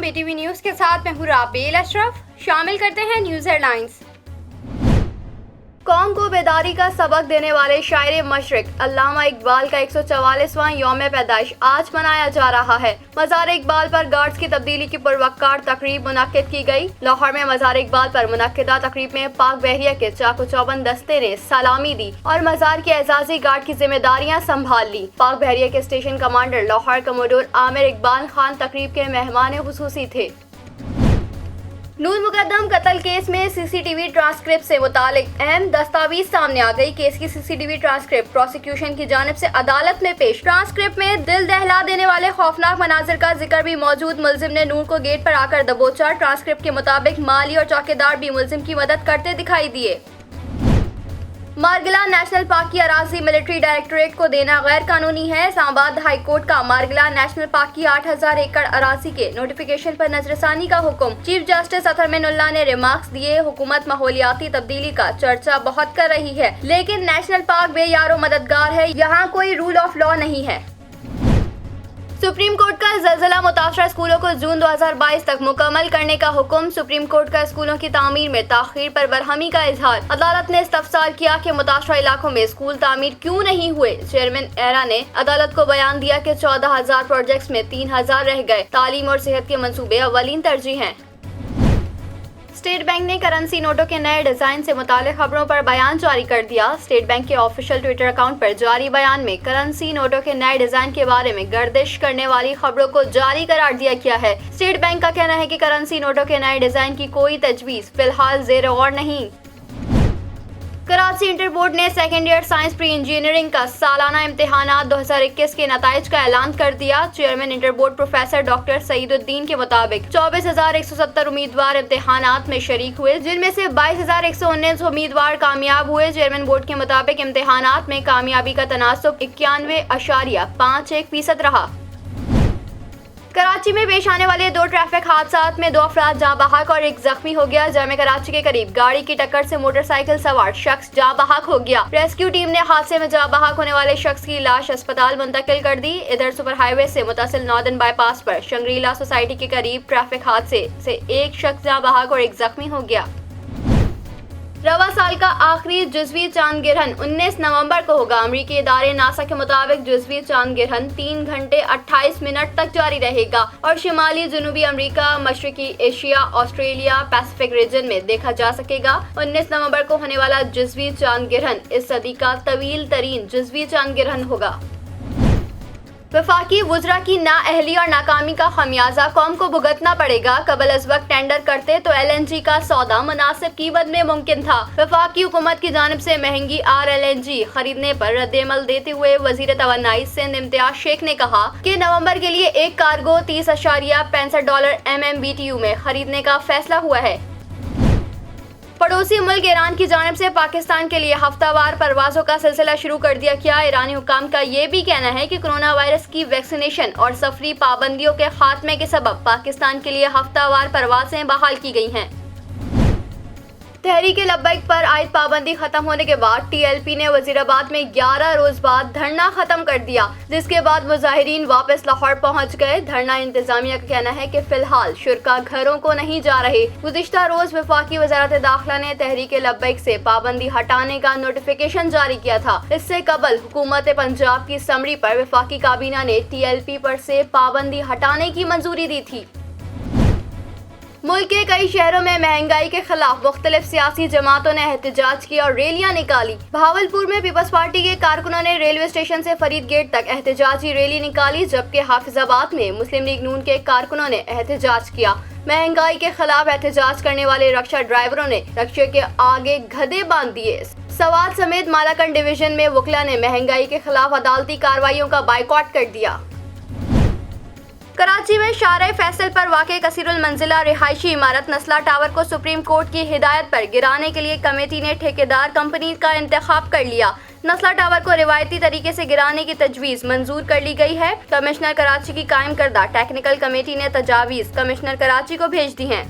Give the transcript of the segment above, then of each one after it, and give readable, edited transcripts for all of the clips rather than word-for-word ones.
BTV news के साथ मैं हूँ राबेल अशरफ। शामिल करते हैं न्यूज हेडलाइंस। कौम को बेदारी का सबक देने वाले शायर मशरिक अल्लामा इकबाल का 144वां यौम पैदाइश आज मनाया जा रहा है। मज़ार इकबाल पर गार्ड्स की तब्दीली की पुरवक्कार तकरीब मुनक्किद की गई। लाहौर में मज़ार इकबाल पर मुनक्किदा तकरीब में पाक बहरिया के चाको चौबंद दस्ते ने सलामी दी और मज़ार के एजाजी गार्ड की जिम्मेदारियां संभाल ली। पाक बहरिया के station commander Lahore commodore Aamir Iqbal Khan तकरीब के मेहमान खुसूसी थे। नून मुकद्दम कत्ल केस में सीसीटीवी ट्रांसक्रिप्ट से मुतालिक अहम दस्तावेज सामने आ गई। केस की सीसीटीवी ट्रांसक्रिप्ट प्रोसिक्यूशन की जानिब से अदालत में पेश। ट्रांसक्रिप्ट में दिल दहला देने वाले खौफनाक मनाजिर का जिक्र भी मौजूद। मुलजिम ने नूर को गेट पर आकर दबोचा। ट्रांसक्रिप्ट के मुताबिक माली और चौकीदार भी मुलजिम की मदद करते दिखाई दिए। मारगिला नेशनल पार्क की अराजी मिलिट्री डायरेक्टोरेट को देना गैर कानूनी है। इस्लामाबाद हाई कोर्ट का मारगिला नेशनल पार्क की 8000 एकड़ अराजी के नोटिफिकेशन पर नजरसानी का हुक्म। चीफ जस्टिस अतहर मिनुल्लाह ने रिमार्क्स दिए। हुकूमत माहौलियाती तब्दीली का चर्चा बहुत कर रही है, लेकिन नेशनल पार्क बेयारो मददगार है, यहाँ कोई रूल ऑफ लॉ नहीं है। सुप्रीम कोर्ट का ज़लज़ला मुतासरा स्कूलों को जून 2022 तक मुकम्मल करने का हुक्म। सुप्रीम कोर्ट का स्कूलों की तामीर में ताखीर पर बरहमी का इजहार। अदालत ने इस्तफसार किया कि मुतासरा इलाकों में स्कूल तामीर क्यों नहीं हुए। चेयरमैन एरा ने अदालत को बयान दिया कि 14,000 प्रोजेक्ट्स में 3,000 रह गए। तालीम और सेहत के मंसूबे अव्वलीन तरजीह हैं। स्टेट बैंक ने करेंसी नोटों के नए डिजाइन से मुतालिक खबरों पर बयान जारी कर दिया। स्टेट बैंक के ऑफिशियल ट्विटर अकाउंट पर जारी बयान में करेंसी नोटों के नए डिजाइन के बारे में गर्दिश करने वाली खबरों को जाली करार दिया गया है। स्टेट बैंक का कहना है कि करेंसी नोटों के नए डिजाइन की कोई तजवीज फिलहाल जेर गौर नहीं। कराची इंटर बोर्ड ने second year science pre engineering का सालाना इम्तिहानात 2021 के नताइज का ऐलान कर दिया। Chairman inter board professor doctor Saeeduddin के मुताबिक 24,170 उम्मीदवार इम्तिहानात में शरीक हुए, जिनमें से 22,119 उम्मीदवार कामयाब हुए। चेयरमैन बोर्ड के मुताबिक इम्तिहानात में कामयाबी का तनासुब 91.51% रहा। कराची में पेश आने वाले 2 ट्रैफिक हादसात में 2 अफराद जाँ बहक और 1 जख्मी हो गया। जामे कराची के करीब गाड़ी की टक्कर से मोटरसाइकिल सवार शख्स जाँ बहक हो गया। रेस्क्यू टीम ने हादसे में जाँ बहक होने वाले शख्स की लाश अस्पताल मुंतकिल कर दी। इधर सुपर हाईवे से मुतासिल नॉर्दर्न बाईपास पर शंग्रीला सोसाइटी के करीब ट्रैफिक हादसे से 1 शख्स जाँ बहक और 1 जख्मी हो गया। रवा साल का आखिरी जुज़वी चांद गिरहन 19 नवंबर को होगा। अमरीकी इदारे नासा के मुताबिक जुज़वी चांद गिरहन 3 घंटे 28 मिनट तक जारी रहेगा और शिमाली जनूबी अमेरिका, मशरकी एशिया, ऑस्ट्रेलिया, पैसिफिक रीजन में देखा जा सकेगा। 19 नवंबर को होने वाला जुज़वी चांद गिरहन इस सदी का तवील तरीन जुज़वी चांद गिरहन होगा। वफाकी वुज़रा की नाअहली और नाकामी का खमियाजा कौम को भुगतना पड़ेगा। कबल अज वक्त टेंडर करते तो LNG का सौदा मुनासिब कीमत में मुमकिन था। वफाकी हुकूमत की जानिब से महंगी RLNG खरीदने पर रद्देमल देते हुए वजीर तवानाई सिंध इम्तियाज शेख ने कहा कि नवंबर के लिए एक कार्गो $30.65 MMBTU में खरीदने का फैसला हुआ है। पड़ोसी मुल्क ईरान की जानिब से पाकिस्तान के लिए हफ्तावार परवाजों का सिलसिला शुरू कर दिया गया। ईरानी हुकाम का ये भी कहना है कि कोरोना वायरस की वैक्सीनेशन और सफरी पाबंदियों के खात्मे के सबब पाकिस्तान के लिए हफ्तावार परवाजें बहाल की गई हैं। तहरीक लब्बैक पर आयद पाबंदी खत्म होने के बाद TLP ने वजीराबाद में 11 रोज बाद धरना खत्म कर दिया, जिसके बाद मुजाहिरीन वापस लाहौर पहुंच गए। धरना इंतजामिया का कहना है कि फिलहाल शुरका घरों को नहीं जा रहे। गुज़िश्ता रोज वफाकी वज़ारत दाखिला ने तहरीक लब्बैक से पाबंदी हटाने का नोटिफिकेशन जारी किया था। इससे कबल हुकूमत पंजाब की समरी पर वफाकी काबीना ने TLP पर से पाबंदी हटाने की मंजूरी दी थी। मुल्क के कई शहरों में महंगाई के खिलाफ मुख्तलिफ सियासी जमातों ने एहतजाज किया और रैलियां निकाली। भावलपुर में पीपल्स पार्टी के कारकुनों ने रेलवे स्टेशन से फरीद गेट तक एहतजाजी रैली निकाली, जबकि हाफिजाबाद में मुस्लिम लीग नून के कारकुनों ने एहतजाज किया। महंगाई के खिलाफ एहतजाज करने वाले रक्षा ड्राइवरों ने रक्षे के आगे गधे बांध दिए। सवात समेत मालाकंड डिवीजन में वकला ने महंगाई के खिलाफ अदालती कार्रवाइयों का बाइकॉट कर दिया। कराची में शारे फैसल पर वाक़े कसीरुल मंजिला रिहायशी इमारत नस्ला टावर को सुप्रीम कोर्ट की हिदायत पर गिराने के लिए कमेटी ने ठेकेदार कंपनी का इंतखाब कर लिया। नस्ला टावर को रिवायती तरीके से गिराने की तजवीज़ मंजूर कर ली गई है। कमिश्नर कराची की कायम करदा टेक्निकल कमेटी ने तजावीज़ कमिश्नर कराची को भेज दी हैं।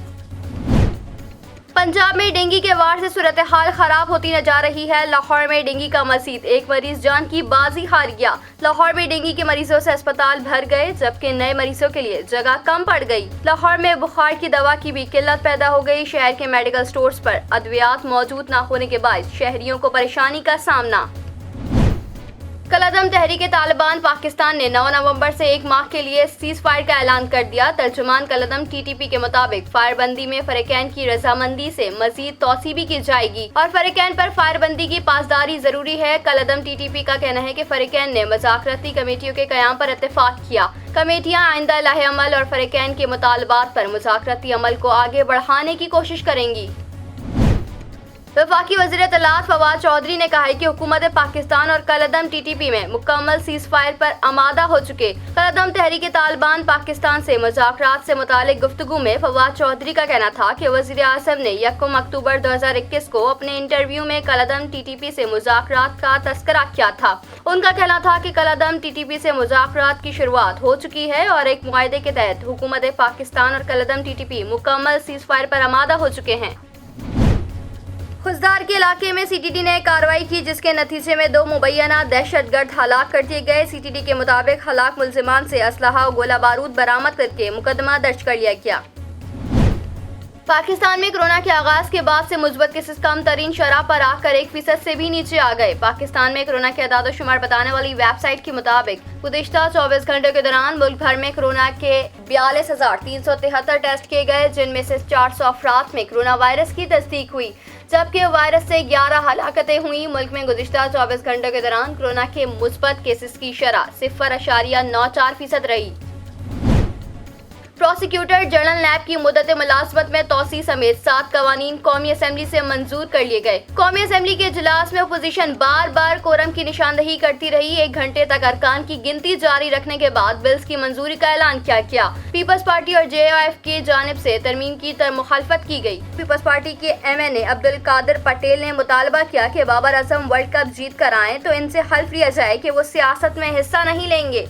पंजाब में डेंगू के वार से सूरत हाल खराब होती नजर रही है। लाहौर में डेंगू का मजीद एक मरीज जान की बाजी हार गया। लाहौर में डेंगू के मरीजों से अस्पताल भर गए, जबकि नए मरीजों के लिए जगह कम पड़ गई। लाहौर में बुखार की दवा की भी किल्लत पैदा हो गई। शहर के मेडिकल स्टोर्स पर अद्वियात मौजूद न होने के बाद शहरियों को परेशानी का सामना। कलअदम तहरीक तालिबान पाकिस्तान ने 9 नवंबर से 1 माह के लिए सीज फायर का ऐलान कर दिया। तर्जुमान कलअदम टीटीपी के मुताबिक फायरबंदी में फरीकैन की रजामंदी से मजीद तौसी भी की जाएगी और फरीकैन पर फायरबंदी की पासदारी जरूरी है। कलअदम टीटीपी का कहना है कि फरीकैन ने मुज़ाकराती कमेटियों के क़याम पर इत्तेफाक किया। कमेटियां आइंदा लाहे अमल और फरीकैन के मुतालबात पर मुज़ाकराती अमल को आगे बढ़ाने की कोशिश करेंगी। वफाकी वज़ीर इत्तलात फवाद चौधरी ने कहा है कि हुकूमत पाकिस्तान और कलअदम टीटीपी में मुकम्मल सीज फायर पर आमादा हो चुके। कलअदम तहरीक तालिबान पाकिस्तान से मुज़ाकरात से मुतालिक गुफ्तगू में फवाद चौधरी का कहना था कि वज़ीर आज़म ने 1 अक्टूबर 2021 को अपने इंटरव्यू में कलअदम टीटीपी से मुज़ाकरात का तस्करा किया था। उनका कहना था कि कलअदम टीटीपी से मुज़ाकरात की शुरुआत हो चुकी है और एक मुआहदे के तहत हुकूमत पाकिस्तान और कलअदम टीटीपी मुकम्मल सीज फायर पर आमादा हो चुके हैं। खुजदार के इलाके में सीटीडी ने कार्रवाई की, जिसके नतीजे में 2 मुबैना दहशतगर्द हलाक कर दिए गए। सीटीडी के मुताबिक हलाक मुल्जिमान से असलहा और गोला बारूद बरामद करके मुकदमा दर्ज कर लिया गया। पाकिस्तान में कोरोना के आगाज के बाद से मुस्बत केसेस कम तरीन शरह पर आकर 1% से भी नीचे आ गए। पाकिस्तान में कोरोना के अदाद शुमार बताने वाली वेबसाइट के मुताबिक गुज़िश्ता 24 घंटे के दौरान मुल्क भर में कोरोना के 42,373 टेस्ट किए गए, जिनमें से 400 अफराद में कोरोना वायरस की तस्दीक हुई, जबकि वायरस से 11 हलाकतें हुई। मुल्क में गुज़िश्ता 24 घंटों के दौरान कोरोना के मुस्बत केसेस की शरह 0.94% रही। प्रोसिक्यूटर जनरल नैब की मुद्दत मुलाजमत में तोसी समेत 7 कवानीन कौमी असम्बली से मंजूर कर लिए गए। कौमी असम्बली के इजलास में अपोजिशन बार बार कोरम की निशानदही करती रही। 1 घंटे तक अरकान की गिनती जारी रखने के बाद बिल्स की मंजूरी का ऐलान किया गया। पीपल्स पार्टी और JOF की जानिब से तरमीम की मुखालफत की गई। पीपल्स पार्टी के MNA अब्दुल कादिर पटेल ने मुतालबा किया कि बाबर आजम वर्ल्ड कप जीत कर आए तो इनसे हल्फ लिया जाए कि वो सियासत में हिस्सा नहीं लेंगे।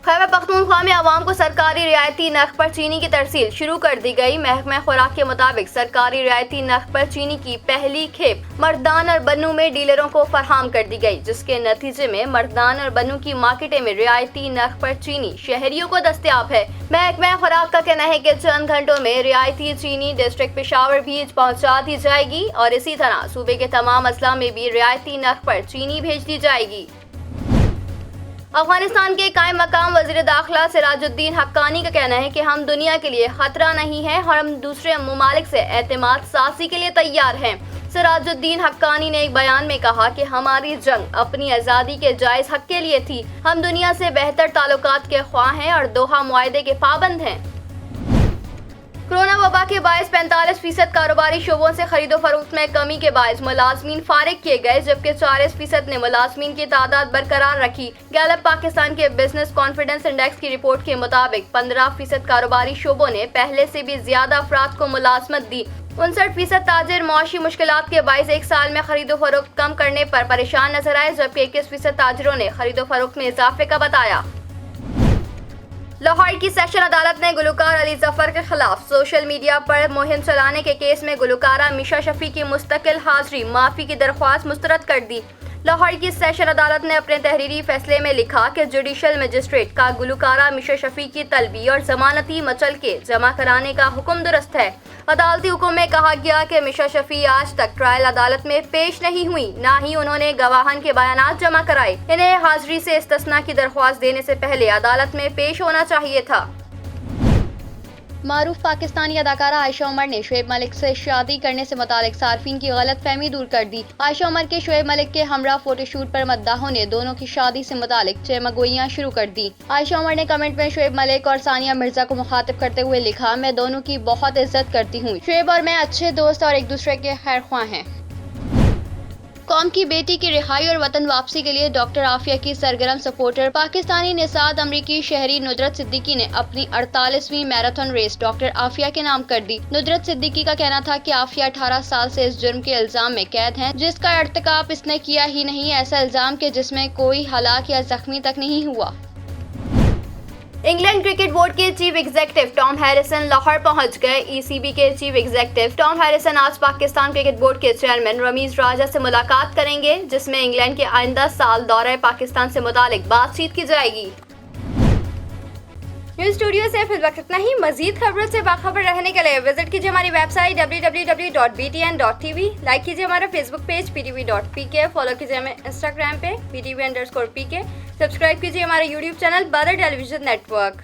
खैबर पख्तूनख्वा में आवाम को सरकारी रियायती नर्ख पर चीनी की तरसील शुरू कर दी गई। महकमा खुराक के मुताबिक सरकारी रियायती नर्ख पर चीनी की पहली खेप मर्दान और बन्नू में डीलरों को फराहम कर दी गई, जिसके नतीजे में मर्दान और बन्नू की मार्केटें में रियायती नर्ख पर चीनी शहरियों को दस्तयाब है। महकमा खुराक का कहना है कि चंद घंटों में रियायती चीनी डिस्ट्रिक्ट पेशावर भी पहुँचा दी जाएगी और इसी तरह सूबे के तमाम अजला में भी रियायती नर्ख पर चीनी भेज दी जाएगी। अफगानिस्तान के कायम मकाम वज़ीर दाखिला सिराजुद्दीन हक्कानी का कहना है कि हम दुनिया के लिए खतरा नहीं है और हम दूसरे ममालिक से एतमाद साज़ी के लिए तैयार हैं। सिराजुद्दीन हक्कानी ने एक बयान में कहा कि हमारी जंग अपनी आज़ादी के जायज़ हक के लिए थी। हम दुनिया से बेहतर ताल्लुकात के ख्वाह हैं और दोहा मुआहदे के पाबंद हैं। कोरोना वबा के बायस 45% कारोबारी शोबों से खरीदो फरोख्त में कमी के बायस मुलाजमीन फारिग किए गए, जबकि 40% ने मुलाजमीन की तादाद बरकरार रखी। गैलप पाकिस्तान के बिजनेस कॉन्फिडेंस इंडेक्स की रिपोर्ट के मुताबिक 15% कारोबारी शोबों ने पहले से भी ज्यादा अफराद को मुलाजमत दी। 59% ताजिर मुआशी मुश्किलात के बायस 1 साल में खरीदो फरोख्त कम करने पर परेशान नजर आए, जबकि 21% ताजिरों ने खरीदो फरोख्त में इजाफे का बताया। लाहौर की सेशन अदालत ने गुलकार अली जफर के खिलाफ सोशल मीडिया पर मुहिम चलाने के केस में गुलकारा मिशा शफी की मुस्तकिल हाजिरी माफी की दरख्वास्त मुस्तरद कर दी। लाहौर की सेशन अदालत ने अपने तहरीरी फैसले में लिखा कि जुडिशल मजिस्ट्रेट का गुलकारा मिशा शफी की तलबी और जमानती मचल के जमा कराने का हुक्म दुरुस्त है। अदालती हुक्म में कहा गया कि मिशा शफी आज तक ट्रायल अदालत में पेश नहीं हुई, न ही उन्होंने गवाहन के बयानात जमा कराए। इन्हें हाजिरी से इस्तिस्ना की दरख्वास्त देने से पहले अदालत में पेश होना चाहिए था। मारूफ पाकिस्तानी अदाकारा आयशा उमर ने शोएब मलिक से शादी करने से मुतालिक सार्फिन की गलत फहमी दूर कर दी। आयशा उमर के शोएब मलिक के हमरा फोटोशूट पर मद्दाहों ने दोनों की शादी से मुतालिक चमगोइयां शुरू कर दी। आयशा उमर ने कमेंट में शोएब मलिक और सानिया मिर्जा को मुखातिब करते हुए लिखा, मैं दोनों की बहुत इज्जत करती हूँ। शोएब और मैं अच्छे दोस्त और एक दूसरे के खैर ख्वाह हैं। कौम की बेटी की रिहाई और वतन वापसी के लिए डॉक्टर आफिया की सरगर्म सपोर्टर पाकिस्तानी निसाद अमरीकी शहरी नुदरत सिद्दीकी ने अपनी 48वीं मैराथन रेस डॉक्टर आफिया के नाम कर दी। नुदरत सिद्दीकी का कहना था कि आफिया 18 साल से इस जुर्म के इल्जाम में कैद हैं, जिसका इर्तिकाब इसने किया ही नहीं, ऐसा इल्जाम के जिसमें कोई हलाक या जख्मी तक नहीं हुआ। इंग्लैंड क्रिकेट बोर्ड के chief executive Tom Harrison Lahore पहुंच गए। ईसीबी के चीफ एग्जीक्यूटिव टॉम हैरिसन आज पाकिस्तान क्रिकेट बोर्ड के चेयरमैन रमीज राजा से मुलाकात करेंगे, जिसमें इंग्लैंड के आइंदा साल दौरे पाकिस्तान से मुतालिक बातचीत की जाएगी। न्यूज़ स्टूडियो से फिर वक्त इतना ही। मजीद खबरों से बाखबर रहने के लिए विजिट कीजिए हमारी वेबसाइट www.btn.tv। लाइक कीजिए हमारा फेसबुक पेज ptv.pk, फॉलो कीजिए हमें इंस्टाग्राम पे ptv_pk, सब्सक्राइब कीजिए हमारा यूट्यूब चैनल बदर टेलीविजन नेटवर्क।